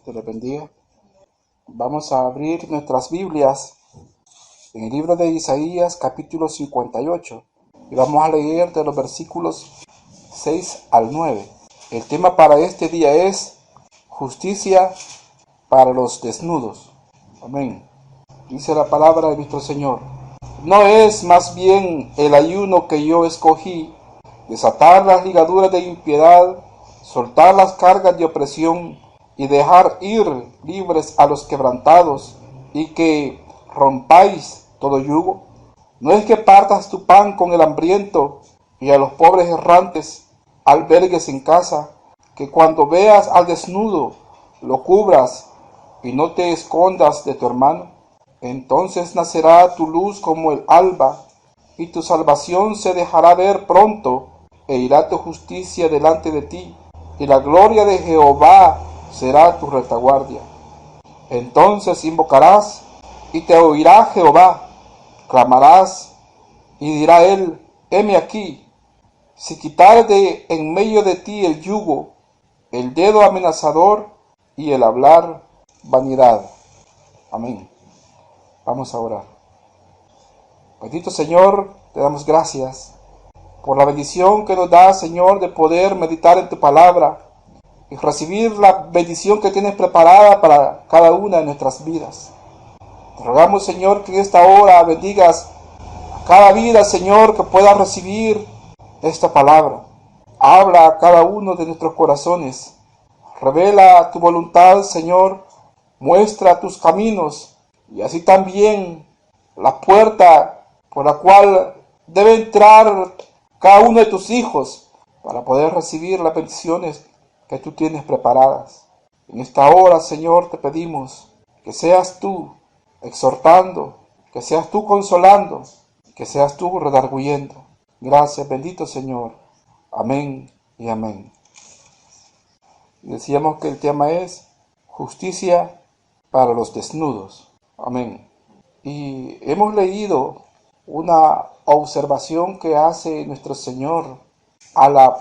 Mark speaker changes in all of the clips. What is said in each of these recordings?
Speaker 1: Te les bendiga. Vamos a abrir nuestras Biblias en el libro de Isaías, capítulo 58. Y vamos a leer de los versículos 6 al 9. El tema para este día es justicia para los desnudos. Amén. Dice la palabra de nuestro Señor. ¿No es más bien el ayuno que yo escogí, desatar las ligaduras de impiedad, soltar las cargas de opresión y dejar ir libres a los quebrantados, y que rompáis todo yugo? ¿No es que partas tu pan con el hambriento y a los pobres errantes albergues en casa, que cuando veas al desnudo lo cubras y no te escondas de tu hermano? Entonces nacerá tu luz como el alba, y tu salvación se dejará ver pronto, e irá tu justicia delante de ti, y la gloria de Jehová será tu retaguardia. Entonces invocarás, y te oirá Jehová, clamarás, y dirá él: heme aquí. Si quitares de en medio de ti el yugo, el dedo amenazador y el hablar vanidad. Amén. Vamos a orar. Bendito Señor, te damos gracias por la bendición que nos da, Señor, de poder meditar en tu palabra y recibir la bendición que tienes preparada para cada una de nuestras vidas. Te rogamos, Señor, que en esta hora bendigas a cada vida, Señor, que pueda recibir esta palabra. Habla a cada uno de nuestros corazones. Revela tu voluntad, Señor. Muestra tus caminos, y así también la puerta por la cual debe entrar cada uno de tus hijos para poder recibir las bendiciones que tú tienes preparadas. En esta hora, Señor, te pedimos que seas tú exhortando, que seas tú consolando, que seas tú redarguyendo. Gracias, bendito Señor. Amén y amén. Y decíamos que el tema es justicia para los desnudos. Amén. Y hemos leído una observación que hace nuestro Señor a la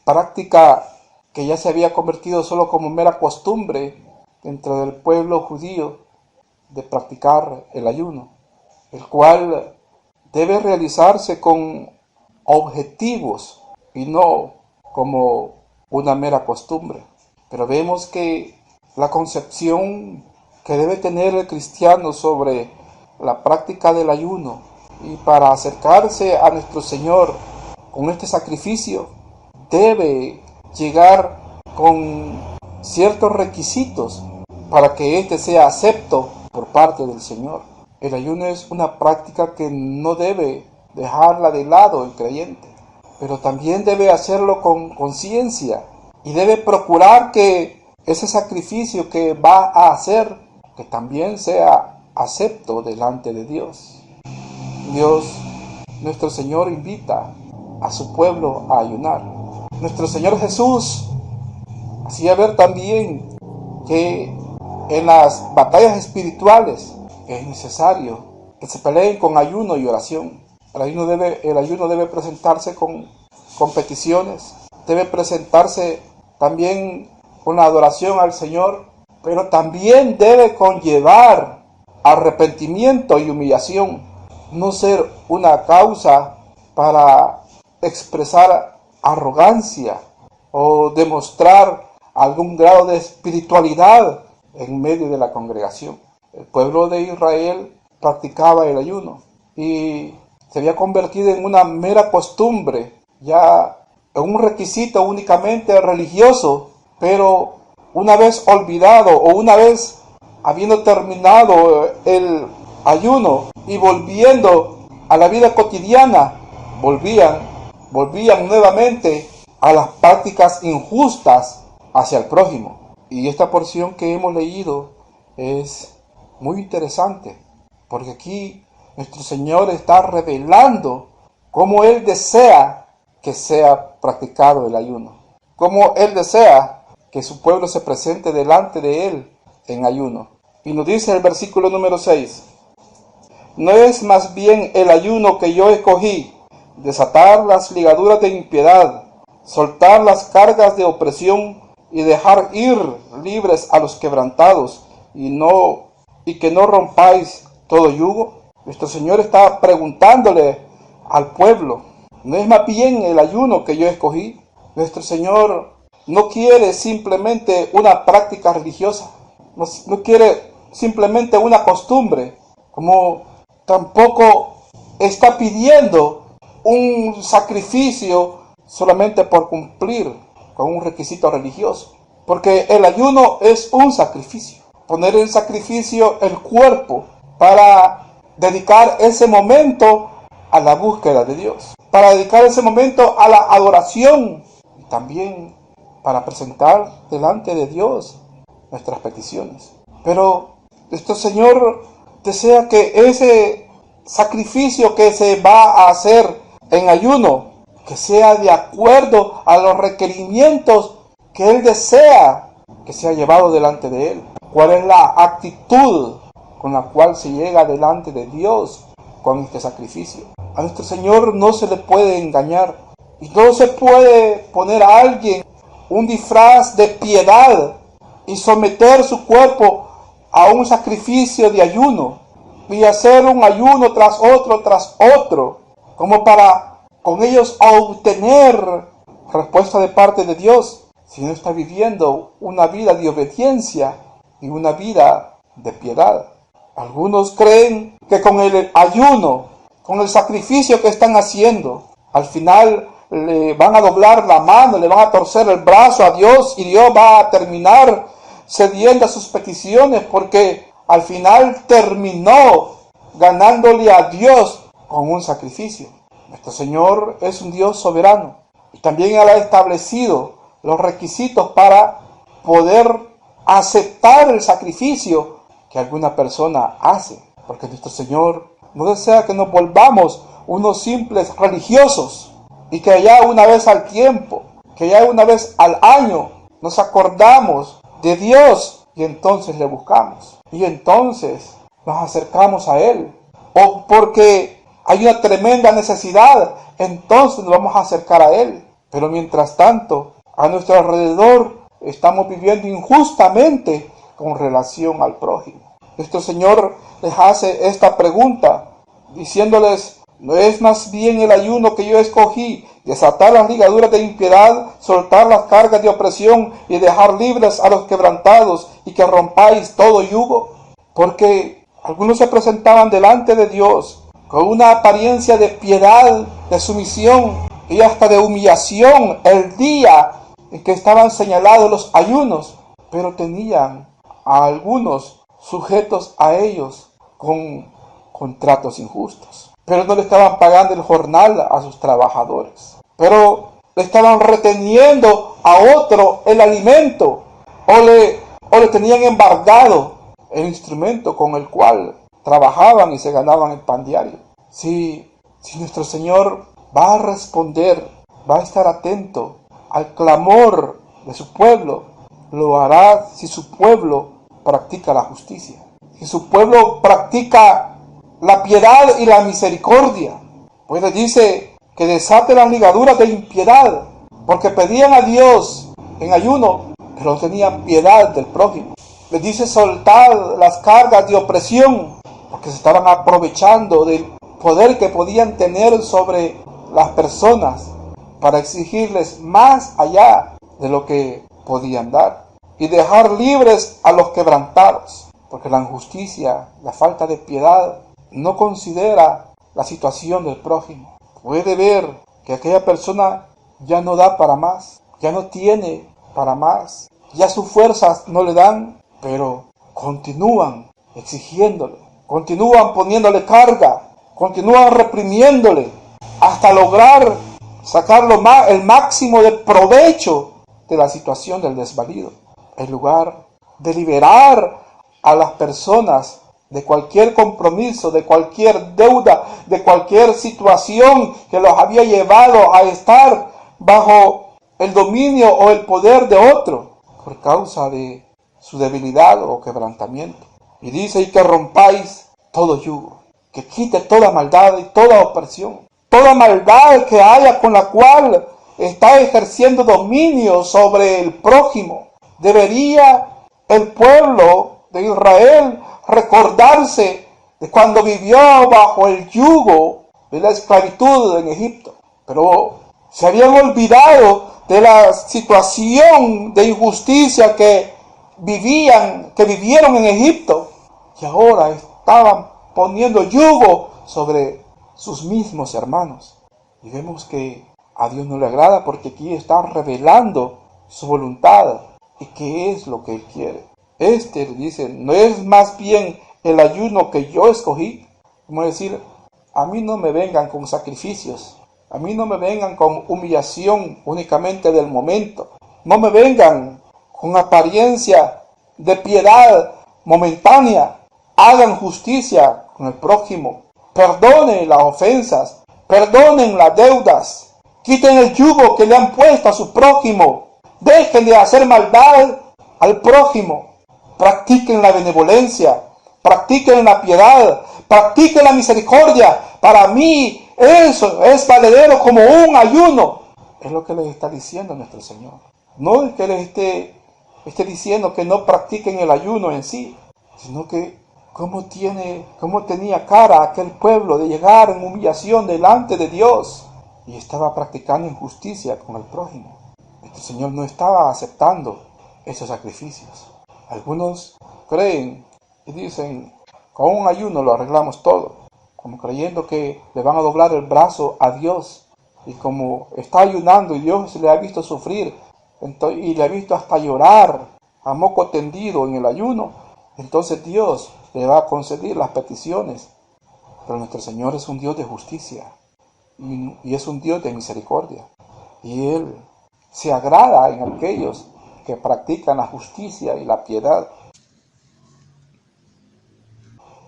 Speaker 1: práctica que ya se había convertido solo como mera costumbre dentro del pueblo judío de practicar el ayuno, el cual debe realizarse con objetivos y no como una mera costumbre. Pero vemos que la concepción que debe tener el cristiano sobre la práctica del ayuno y para acercarse a nuestro Señor con este sacrificio debe llegar con ciertos requisitos para que éste sea acepto por parte del Señor. El ayuno es una práctica que no debe dejarla de lado el creyente, pero también debe hacerlo con conciencia y debe procurar que ese sacrificio que va a hacer que también sea acepto delante de Dios. Dios, nuestro Señor, invita a su pueblo a ayunar. Nuestro Señor Jesús hacía ver también que en las batallas espirituales es necesario que se peleen con ayuno y oración. El ayuno debe presentarse con peticiones, debe presentarse también con la adoración al Señor, pero también debe conllevar arrepentimiento y humillación, no ser una causa para expresar arrogancia o demostrar algún grado de espiritualidad en medio de la congregación. El pueblo de Israel practicaba el ayuno y se había convertido en una mera costumbre, ya en un requisito únicamente religioso, pero una vez olvidado o una vez habiendo terminado el ayuno y volviendo a la vida cotidiana, volvían nuevamente a las prácticas injustas hacia el prójimo. Y esta porción que hemos leído es muy interesante, porque aquí nuestro Señor está revelando cómo Él desea que sea practicado el ayuno, cómo Él desea que su pueblo se presente delante de Él en ayuno. Y nos dice el versículo número 6: ¿no es más bien el ayuno que yo escogí, desatar las ligaduras de impiedad, soltar las cargas de opresión y dejar ir libres a los quebrantados y que no rompáis todo yugo? Nuestro Señor está preguntándole al pueblo. ¿No es más bien el ayuno que yo escogí? Nuestro Señor no quiere simplemente una práctica religiosa, no quiere simplemente una costumbre, como tampoco está pidiendo un sacrificio solamente por cumplir con un requisito religioso. Porque el ayuno es un sacrificio. Poner en sacrificio el cuerpo para dedicar ese momento a la búsqueda de Dios. Para dedicar ese momento a la adoración. Y también para presentar delante de Dios nuestras peticiones. Pero nuestro Señor desea que ese sacrificio que se va a hacer en ayuno, que sea de acuerdo a los requerimientos que Él desea que sea llevado delante de Él. ¿Cuál es la actitud con la cual se llega delante de Dios con este sacrificio? A nuestro Señor no se le puede engañar y no se puede poner a alguien un disfraz de piedad y someter su cuerpo a un sacrificio de ayuno y hacer un ayuno tras otro, como para con ellos obtener respuesta de parte de Dios, si no está viviendo una vida de obediencia y una vida de piedad. Algunos creen que con el ayuno, con el sacrificio que están haciendo, al final le van a doblar la mano, le van a torcer el brazo a Dios y Dios va a terminar cediendo a sus peticiones porque al final terminó ganándole a Dios con un sacrificio. Nuestro Señor es un Dios soberano y también Él ha establecido los requisitos para poder aceptar el sacrificio que alguna persona hace. Porque nuestro Señor no desea que nos volvamos unos simples religiosos y que ya una vez al tiempo, que ya una vez al año nos acordamos de Dios y entonces le buscamos. Y entonces nos acercamos a Él. O porque hay una tremenda necesidad, entonces nos vamos a acercar a Él. Pero mientras tanto, a nuestro alrededor estamos viviendo injustamente con relación al prójimo. Nuestro Señor les hace esta pregunta, diciéndoles, ¿no es más bien el ayuno que yo escogí, desatar las ligaduras de impiedad, soltar las cargas de opresión y dejar libres a los quebrantados y que rompáis todo yugo? Porque algunos se presentaban delante de Dios con una apariencia de piedad, de sumisión y hasta de humillación el día en que estaban señalados los ayunos, pero tenían a algunos sujetos a ellos con contratos injustos. Pero no le estaban pagando el jornal a sus trabajadores. Pero le estaban reteniendo a otro el alimento. O le tenían embargado el instrumento con el cual trabajaban y se ganaban el pan diario. Si nuestro Señor va a responder, va a estar atento al clamor de su pueblo, lo hará si su pueblo practica la justicia. Si su pueblo practica la piedad y la misericordia. Pues les dice que desate las ligaduras de impiedad, porque pedían a Dios en ayuno, pero no tenían piedad del prójimo. Les dice soltar las cargas de opresión, porque se estaban aprovechando del poder que podían tener sobre las personas para exigirles más allá de lo que podían dar. Y dejar libres a los quebrantados, porque la injusticia, la falta de piedad, no considera la situación del prójimo. Puede ver que aquella persona ya no da para más, ya no tiene para más, ya sus fuerzas no le dan, pero continúan exigiéndole, continúan poniéndole carga, continúan reprimiéndole hasta lograr sacar el máximo de provecho de la situación del desvalido. En lugar de liberar a las personas de cualquier compromiso, de cualquier deuda, de cualquier situación que los había llevado a estar bajo el dominio o el poder de otro por causa de su debilidad o quebrantamiento. Y dice, y que rompáis todo yugo, que quite toda maldad y toda opresión, toda maldad que haya con la cual está ejerciendo dominio sobre el prójimo. Debería el pueblo de Israel recordarse de cuando vivió bajo el yugo de la esclavitud en Egipto. Pero se habían olvidado de la situación de injusticia que vivieron en Egipto. Y ahora estaban poniendo yugo sobre sus mismos hermanos. Y vemos que a Dios no le agrada, porque aquí está revelando su voluntad y qué es lo que Él quiere. Dice, no es más bien el ayuno que yo escogí. Como decir, a mí no me vengan con sacrificios, a mí no me vengan con humillación únicamente del momento, no me vengan con apariencia de piedad momentánea. Hagan justicia con el prójimo, perdonen las ofensas, perdonen las deudas, quiten el yugo que le han puesto a su prójimo, dejen de hacer maldad al prójimo, practiquen la benevolencia, practiquen la piedad, practiquen la misericordia. Para mí eso es valedero como un ayuno. Es lo que les está diciendo nuestro Señor. No es que les esté diciendo que no practiquen el ayuno en sí, sino que cómo tenía cara aquel pueblo de llegar en humillación delante de Dios y estaba practicando injusticia con el prójimo. Nuestro Señor no estaba aceptando esos sacrificios. Algunos creen y dicen, con un ayuno lo arreglamos todo, como creyendo que le van a doblar el brazo a Dios. Y como está ayunando y Dios le ha visto sufrir y le ha visto hasta llorar a moco tendido en el ayuno, entonces Dios le va a conceder las peticiones. Pero nuestro Señor es un Dios de justicia y es un Dios de misericordia. Y Él se agrada en aquellos que practican la justicia y la piedad.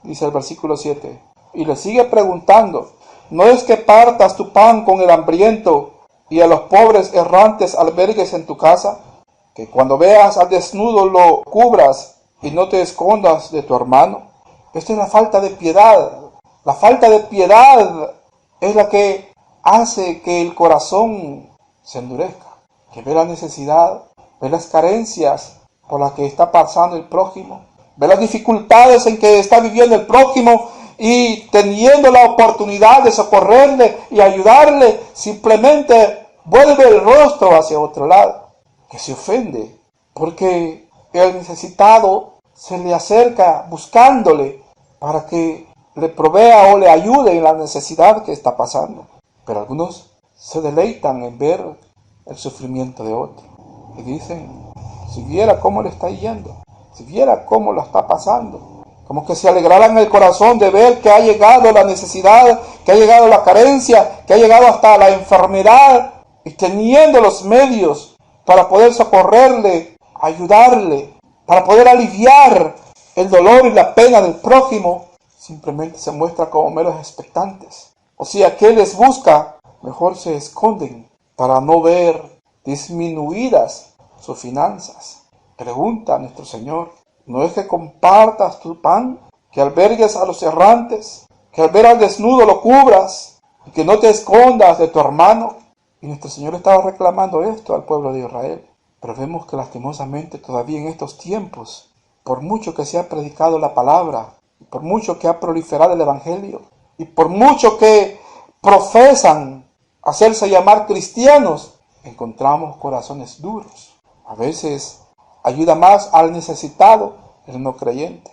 Speaker 1: Dice el versículo 7. Y le sigue preguntando, ¿no es que partas tu pan con el hambriento y a los pobres errantes albergues en tu casa? Que cuando veas al desnudo lo cubras y no te escondas de tu hermano. Esta es la falta de piedad. La falta de piedad es la que hace que el corazón se endurezca, que ve la necesidad, ve las carencias por las que está pasando el prójimo, ve las dificultades en que está viviendo el prójimo y teniendo la oportunidad de socorrerle y ayudarle, simplemente vuelve el rostro hacia otro lado, que se ofende porque el necesitado se le acerca buscándole para que le provea o le ayude en la necesidad que está pasando. Pero algunos se deleitan en ver el sufrimiento de otro y dicen, si viera cómo le está yendo, si viera cómo lo está pasando, como que se alegraran el corazón de ver que ha llegado la necesidad, que ha llegado la carencia, que ha llegado hasta la enfermedad, y teniendo los medios para poder socorrerle, ayudarle, para poder aliviar el dolor y la pena del prójimo, simplemente se muestra como meros expectantes. O sea, que les busca, mejor se esconden para no ver disminuidas sus finanzas. Pregunta a nuestro Señor, ¿no es que compartas tu pan, que albergues a los errantes, que al ver al desnudo lo cubras y que no te escondas de tu hermano? Y nuestro Señor estaba reclamando esto al pueblo de Israel. Pero vemos que lastimosamente todavía en estos tiempos, por mucho que se ha predicado la palabra, por mucho que ha proliferado el evangelio, y por mucho que profesan hacerse llamar cristianos, encontramos corazones duros. A veces ayuda más al necesitado el no creyente.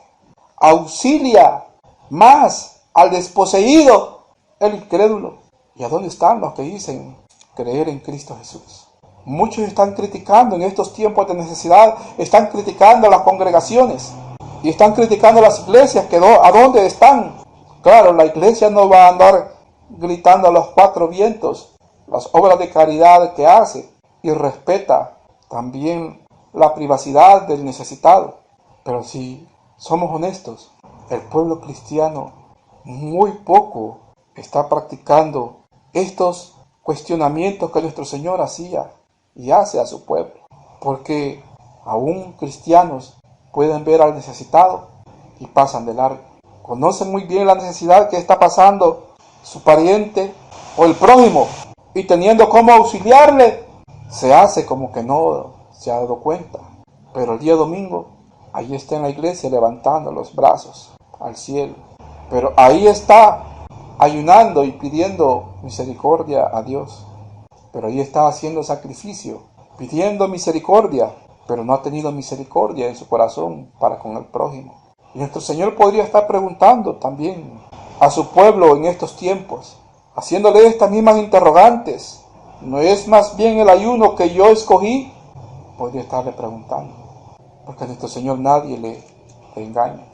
Speaker 1: Auxilia más al desposeído el incrédulo. ¿Y a dónde están los que dicen creer en Cristo Jesús? Muchos están criticando en estos tiempos de necesidad, están criticando a las congregaciones y están criticando a las iglesias, que a dónde están. Claro, la iglesia no va a andar gritando a los cuatro vientos las obras de caridad que hace y respeta también la privacidad del necesitado. Pero si somos honestos, el pueblo cristiano muy poco está practicando estos cuestionamientos que nuestro Señor hacía y hace a su pueblo, porque aún cristianos pueden ver al necesitado y pasan de largo. Conocen muy bien la necesidad que está pasando su pariente o el prójimo, y teniendo cómo auxiliarle, se hace como que no se ha dado cuenta. Pero el día domingo, ahí está en la iglesia levantando los brazos al cielo. Pero ahí está ayunando y pidiendo misericordia a Dios. Pero ahí está haciendo sacrificio, pidiendo misericordia, pero no ha tenido misericordia en su corazón para con el prójimo. Y nuestro Señor podría estar preguntando también a su pueblo en estos tiempos, haciéndole estas mismas interrogantes. ¿No es más bien el ayuno que yo escogí? Podría estarle preguntando, porque a nuestro Señor nadie le engaña.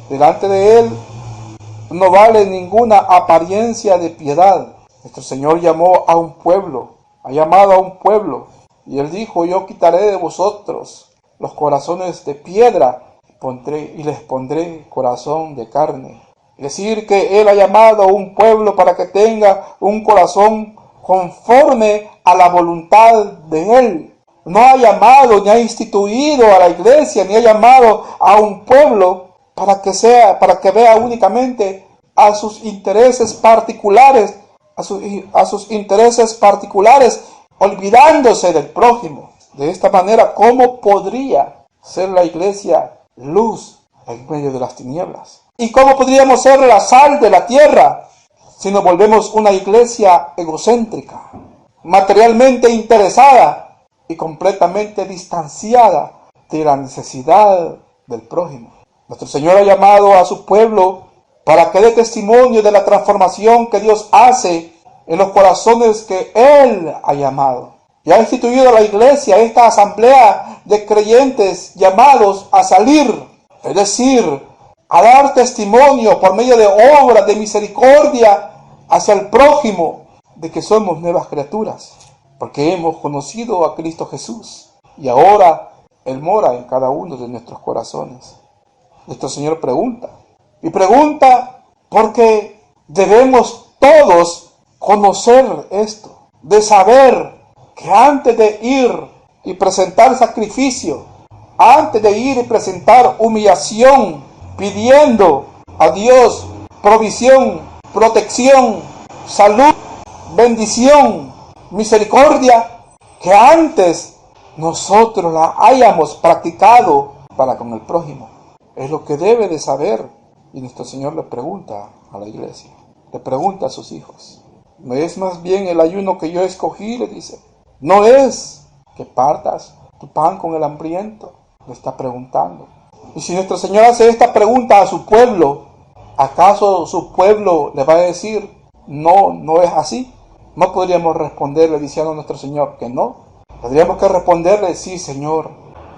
Speaker 1: Delante de Él no vale ninguna apariencia de piedad. Nuestro Señor llamó a un pueblo, ha llamado a un pueblo, y Él dijo: yo quitaré de vosotros los corazones de piedra y les pondré corazón de carne. Es decir, que Él ha llamado a un pueblo para que tenga un corazón conforme a la voluntad de Él. No ha llamado ni ha instituido a la iglesia, ni ha llamado a un pueblo para que vea únicamente a sus intereses particulares, a sus intereses particulares, olvidándose del prójimo. De esta manera, ¿cómo podría ser la iglesia luz en medio de las tinieblas? ¿Y cómo podríamos ser la sal de la tierra si nos volvemos una iglesia egocéntrica, materialmente interesada y completamente distanciada de la necesidad del prójimo? Nuestro Señor ha llamado a su pueblo para que dé testimonio de la transformación que Dios hace en los corazones que Él ha llamado. Y ha instituido a la iglesia, esta asamblea de creyentes llamados a salir, es decir, a dar testimonio por medio de obras de misericordia hacia el prójimo de que somos nuevas criaturas, porque hemos conocido a Cristo Jesús y ahora Él mora en cada uno de nuestros corazones. Nuestro Señor pregunta, y pregunta porque debemos todos conocer esto, de saber que antes de ir y presentar sacrificio, antes de ir y presentar humillación, pidiendo a Dios provisión, protección, salud, bendición, misericordia, que antes nosotros la hayamos practicado para con el prójimo. Es lo que debe de saber. Y nuestro Señor le pregunta a la iglesia, le pregunta a sus hijos: ¿no es más bien el ayuno que yo escogí? Le dice. ¿No es que partas tu pan con el hambriento? Le está preguntando. Y si nuestro Señor hace esta pregunta a su pueblo, ¿acaso su pueblo le va a decir: no, no es así? No podríamos responderle diciendo a nuestro Señor que no. Tendríamos que responderle: sí, Señor,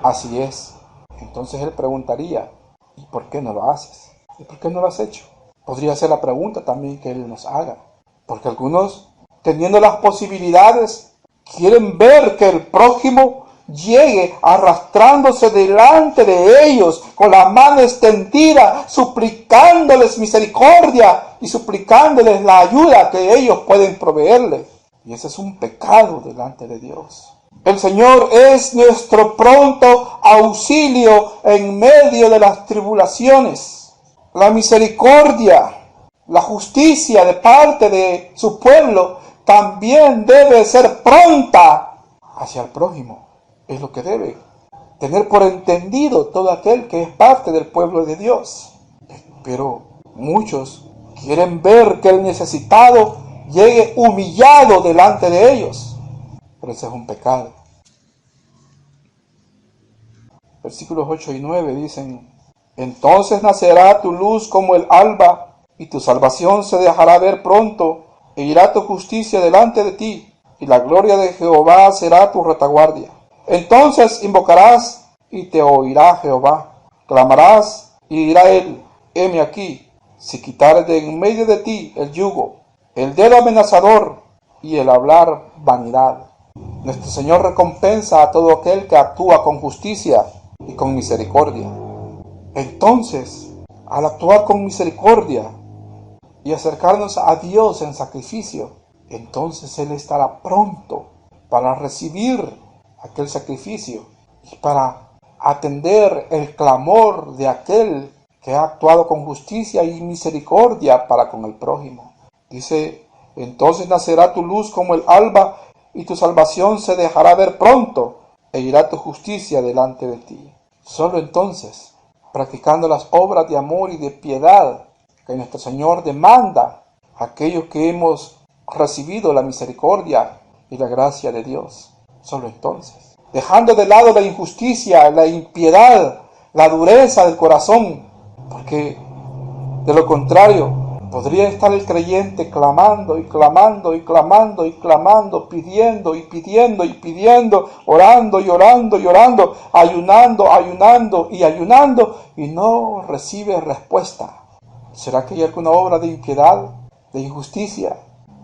Speaker 1: así es. Entonces Él preguntaría: ¿y por qué no lo haces? ¿Y por qué no lo has hecho? Podría ser la pregunta también que Él nos haga. Porque algunos, teniendo las posibilidades, quieren ver que el prójimo llegue arrastrándose delante de ellos con la mano extendida, suplicándoles misericordia y suplicándoles la ayuda que ellos pueden proveerle. Y ese es un pecado delante de Dios. El Señor es nuestro pronto auxilio en medio de las tribulaciones. La misericordia, la justicia de parte de su pueblo también debe ser pronta hacia el prójimo. Es lo que debe tener por entendido todo aquel que es parte del pueblo de Dios. Pero muchos quieren ver que el necesitado llegue humillado delante de ellos. Pero ese es un pecado. Versículos 8 y 9 dicen: entonces nacerá tu luz como el alba, y tu salvación se dejará ver pronto, e irá tu justicia delante de ti, y la gloria de Jehová será tu retaguardia. Entonces invocarás, y te oirá Jehová. Clamarás, y dirá él: heme aquí. Si quitares de en medio de ti el yugo, el dedo amenazador, y el hablar vanidad. Nuestro Señor recompensa a todo aquel que actúa con justicia y con misericordia. Entonces, al actuar con misericordia y acercarnos a Dios en sacrificio, entonces Él estará pronto para recibir aquel sacrificio y para atender el clamor de aquel que ha actuado con justicia y misericordia para con el prójimo. Dice Entonces nacerá tu luz como el alba, y tu salvación se dejará ver pronto, e irá tu justicia delante de ti. Solo entonces, practicando las obras de amor y de piedad que nuestro Señor demanda a aquellos que hemos recibido la misericordia y la gracia de Dios. Solo entonces, dejando de lado la injusticia, la impiedad, la dureza del corazón, porque de lo contrario, podría estar el creyente clamando y clamando y clamando y clamando, pidiendo y pidiendo y pidiendo, orando y orando y orando, ayunando y no recibe respuesta. ¿Será que hay alguna obra de impiedad, de injusticia?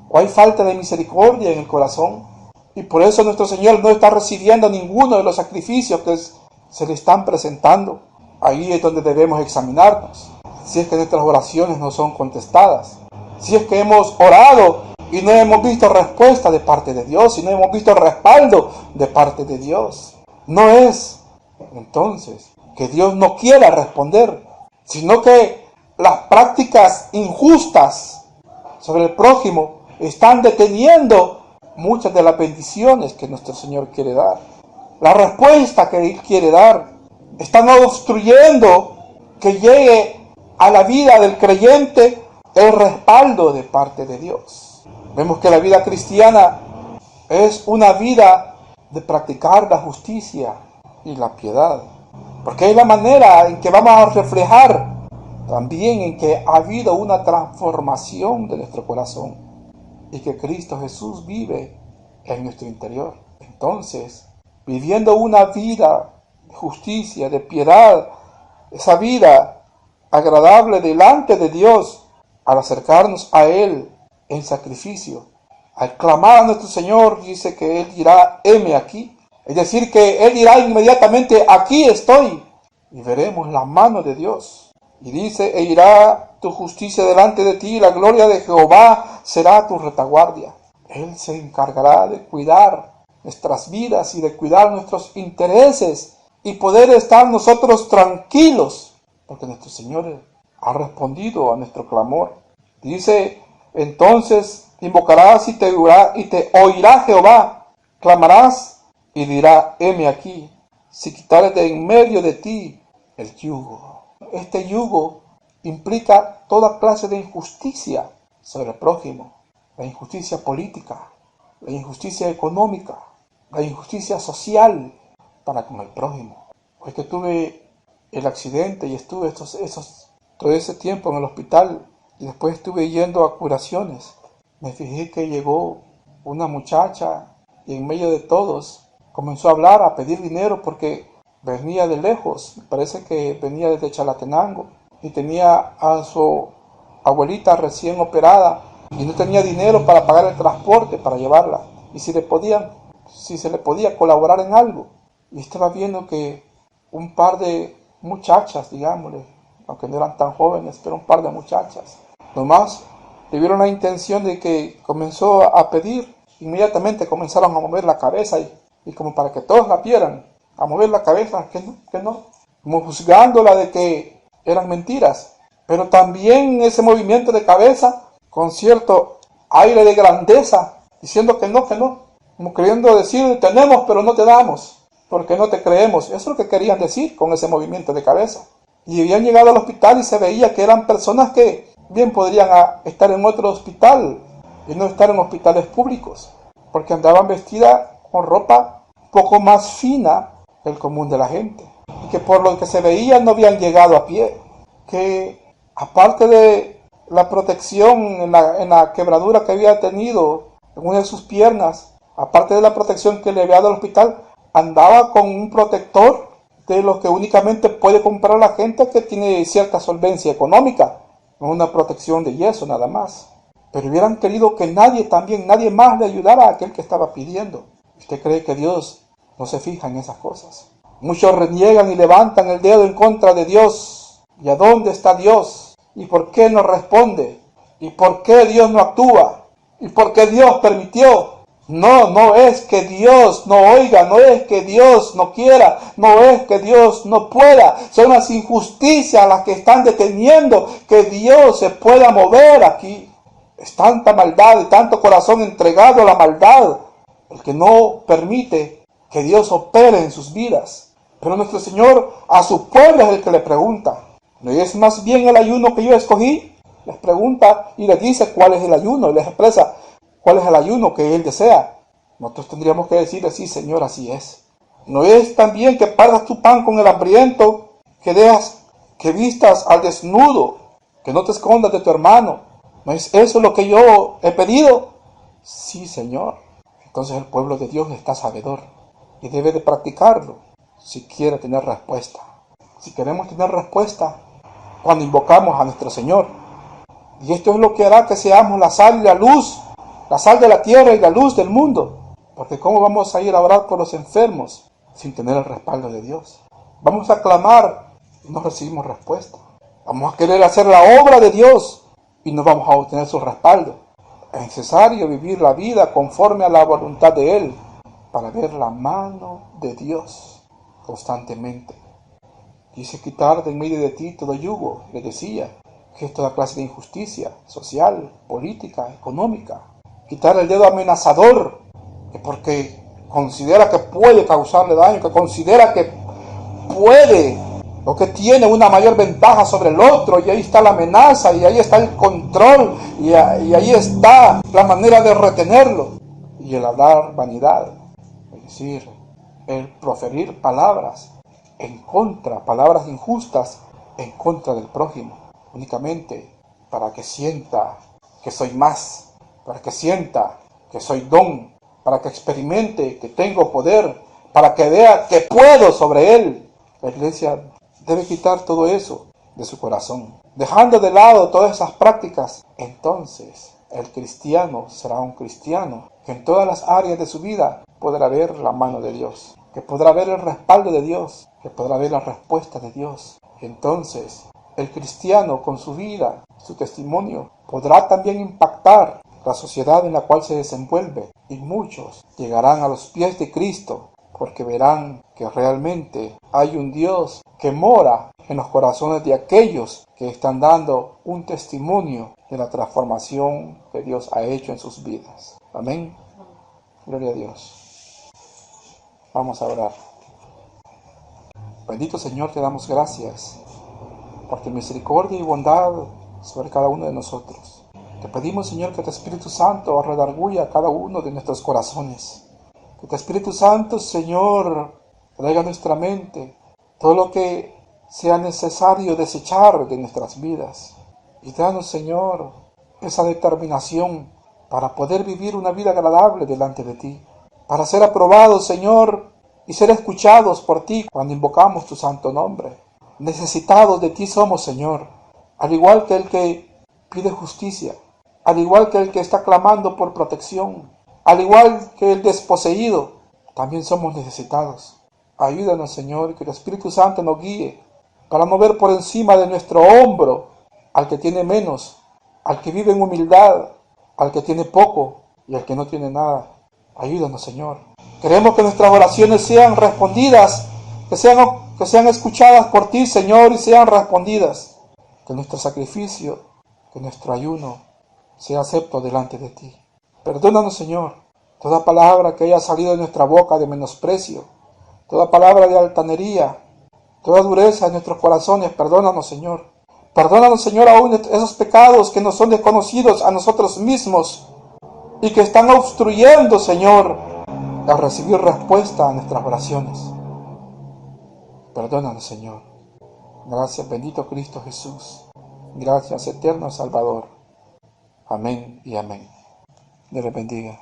Speaker 1: ¿O hay falta de misericordia en el corazón? Y por eso nuestro Señor no está recibiendo ninguno de los sacrificios que se le están presentando. Ahí es donde debemos examinarnos. Si es que nuestras oraciones no son contestadas, si es que hemos orado y no hemos visto respuesta de parte de Dios, y no hemos visto respaldo de parte de Dios, no es entonces que Dios no quiera responder, sino que las prácticas injustas sobre el prójimo están deteniendo muchas de las bendiciones que nuestro Señor quiere dar. La respuesta que Él quiere dar están obstruyendo que llegue a la vida del creyente el respaldo de parte de Dios. Vemos que la vida cristiana es una vida de practicar la justicia y la piedad, porque es la manera en que vamos a reflejar también en que ha habido una transformación de nuestro corazón y que Cristo Jesús vive en nuestro interior. Entonces, viviendo una vida de justicia, de piedad, esa vida agradable delante de Dios, al acercarnos a Él en sacrificio, al clamar a nuestro Señor, dice que Él dirá, heme aquí. Es decir, que Él dirá inmediatamente, aquí estoy. Y veremos la mano de Dios. Y dice, e irá tu justicia delante de ti, y la gloria de Jehová será tu retaguardia. Él se encargará de cuidar nuestras vidas y de cuidar nuestros intereses y poder estar nosotros tranquilos, porque nuestro Señor ha respondido a nuestro clamor. Dice, entonces invocarás y te oirá Jehová, clamarás y dirá, heme aquí, si quitares de en medio de ti el yugo. Este yugo implica toda clase de injusticia sobre el prójimo, la injusticia política, la injusticia económica, la injusticia social para con el prójimo. Hoy que tuve el accidente y estuve todo ese tiempo en el hospital y después estuve yendo a curaciones, me fijé que llegó una muchacha y en medio de todos comenzó a hablar, a pedir dinero porque venía de lejos, parece que venía desde Chalatenango y tenía a su abuelita recién operada y no tenía dinero para pagar el transporte para llevarla, y si se le podía colaborar en algo. Y estaba viendo que un par de muchachas, digámosle, aunque no eran tan jóvenes, pero un par de muchachas, nomás tuvieron la intención de que comenzó a pedir, inmediatamente comenzaron a mover la cabeza y como para que todos la vieran, a mover la cabeza, que no, como juzgándola de que eran mentiras, pero también ese movimiento de cabeza con cierto aire de grandeza, diciendo que no, como queriendo decir, tenemos pero no te damos, porque no te creemos. Eso es lo que querían decir con ese movimiento de cabeza. Y habían llegado al hospital y se veía que eran personas que bien podrían estar en otro hospital y no estar en hospitales públicos, porque andaban vestidas con ropa un poco más fina que el común de la gente, y que por lo que se veía no habían llegado a pie, que aparte de la protección en la quebradura que había tenido en una de sus piernas, aparte de la protección que le había dado al hospital, andaba con un protector de los que únicamente puede comprar la gente que tiene cierta solvencia económica, no una protección de yeso nada más. Pero hubieran querido que nadie más le ayudara a aquel que estaba pidiendo. ¿Usted cree que Dios no se fija en esas cosas? Muchos reniegan y levantan el dedo en contra de Dios. ¿Y a dónde está Dios? ¿Y por qué no responde? ¿Y por qué Dios no actúa? ¿Y por qué Dios permitió? No es que Dios no oiga, no es que Dios no quiera, no es que Dios no pueda. Son las injusticias las que están deteniendo que Dios se pueda mover aquí. Es tanta maldad y tanto corazón entregado a la maldad el que no permite que Dios opere en sus vidas. Pero nuestro Señor a su pueblo es el que le pregunta, ¿no es más bien el ayuno que yo escogí? Les pregunta y les dice cuál es el ayuno, y les expresa cuál es el ayuno que Él desea. Nosotros tendríamos que decirle, sí, Señor, así es. ¿No es también que partas tu pan con el hambriento, que dejas que vistas al desnudo, que no te escondas de tu hermano? ¿No es eso lo que yo he pedido? Sí, Señor. Entonces el pueblo de Dios está sabedor y debe de practicarlo si quiere tener respuesta. Si queremos tener respuesta cuando invocamos a nuestro Señor. Y esto es lo que hará que seamos la sal y la luz, la sal de la tierra y la luz del mundo. Porque ¿cómo vamos a ir a orar por los enfermos sin tener el respaldo de Dios? Vamos a clamar y no recibimos respuesta. Vamos a querer hacer la obra de Dios y no vamos a obtener su respaldo. Es necesario vivir la vida conforme a la voluntad de Él para ver la mano de Dios constantemente. Dice quitar de en medio de ti todo yugo, le decía, que es toda clase de injusticia social, política, económica. Quitar el dedo amenazador, que porque considera que puede causarle daño, que considera que puede o que tiene una mayor ventaja sobre el otro, y ahí está la amenaza, y ahí está el control, y ahí está la manera de retenerlo. Y el hablar vanidad, es decir, el proferir palabras en contra, palabras injustas en contra del prójimo, únicamente para que sienta que soy más, para que sienta que soy don, para que experimente que tengo poder, para que vea que puedo sobre él. La iglesia debe quitar todo eso de su corazón. Dejando de lado todas esas prácticas, entonces el cristiano será un cristiano que en todas las áreas de su vida podrá ver la mano de Dios, que podrá ver el respaldo de Dios, que podrá ver la respuesta de Dios. Entonces el cristiano con su vida, su testimonio, podrá también impactar la sociedad en la cual se desenvuelve, y muchos llegarán a los pies de Cristo porque verán que realmente hay un Dios que mora en los corazones de aquellos que están dando un testimonio de la transformación que Dios ha hecho en sus vidas. Amén. Gloria a Dios. Vamos a orar. Bendito Señor, te damos gracias por tu misericordia y bondad sobre cada uno de nosotros. Te pedimos, Señor, que tu Espíritu Santo redarguya cada uno de nuestros corazones. Que tu Espíritu Santo, Señor, traiga a nuestra mente todo lo que sea necesario desechar de nuestras vidas. Y danos, Señor, esa determinación para poder vivir una vida agradable delante de ti. Para ser aprobados, Señor, y ser escuchados por ti cuando invocamos tu santo nombre. Necesitados de ti somos, Señor, al igual que el que pide justicia, al igual que el que está clamando por protección, al igual que el desposeído, también somos necesitados. Ayúdanos, Señor, que el Espíritu Santo nos guíe para no ver por encima de nuestro hombro al que tiene menos, al que vive en humildad, al que tiene poco y al que no tiene nada. Ayúdanos, Señor. Queremos que nuestras oraciones sean respondidas, que sean escuchadas por ti, Señor, y sean respondidas. Que nuestro sacrificio, que nuestro ayuno sea acepto delante de ti. Perdónanos, Señor, toda palabra que haya salido de nuestra boca de menosprecio, toda palabra de altanería, toda dureza en nuestros corazones. Perdónanos, Señor. Perdónanos, Señor, aún esos pecados que nos son desconocidos a nosotros mismos y que están obstruyendo, Señor, a recibir respuesta a nuestras oraciones. Perdónanos, Señor. Gracias, bendito Cristo Jesús. Gracias, eterno Salvador. Amén y amén. Dios les bendiga.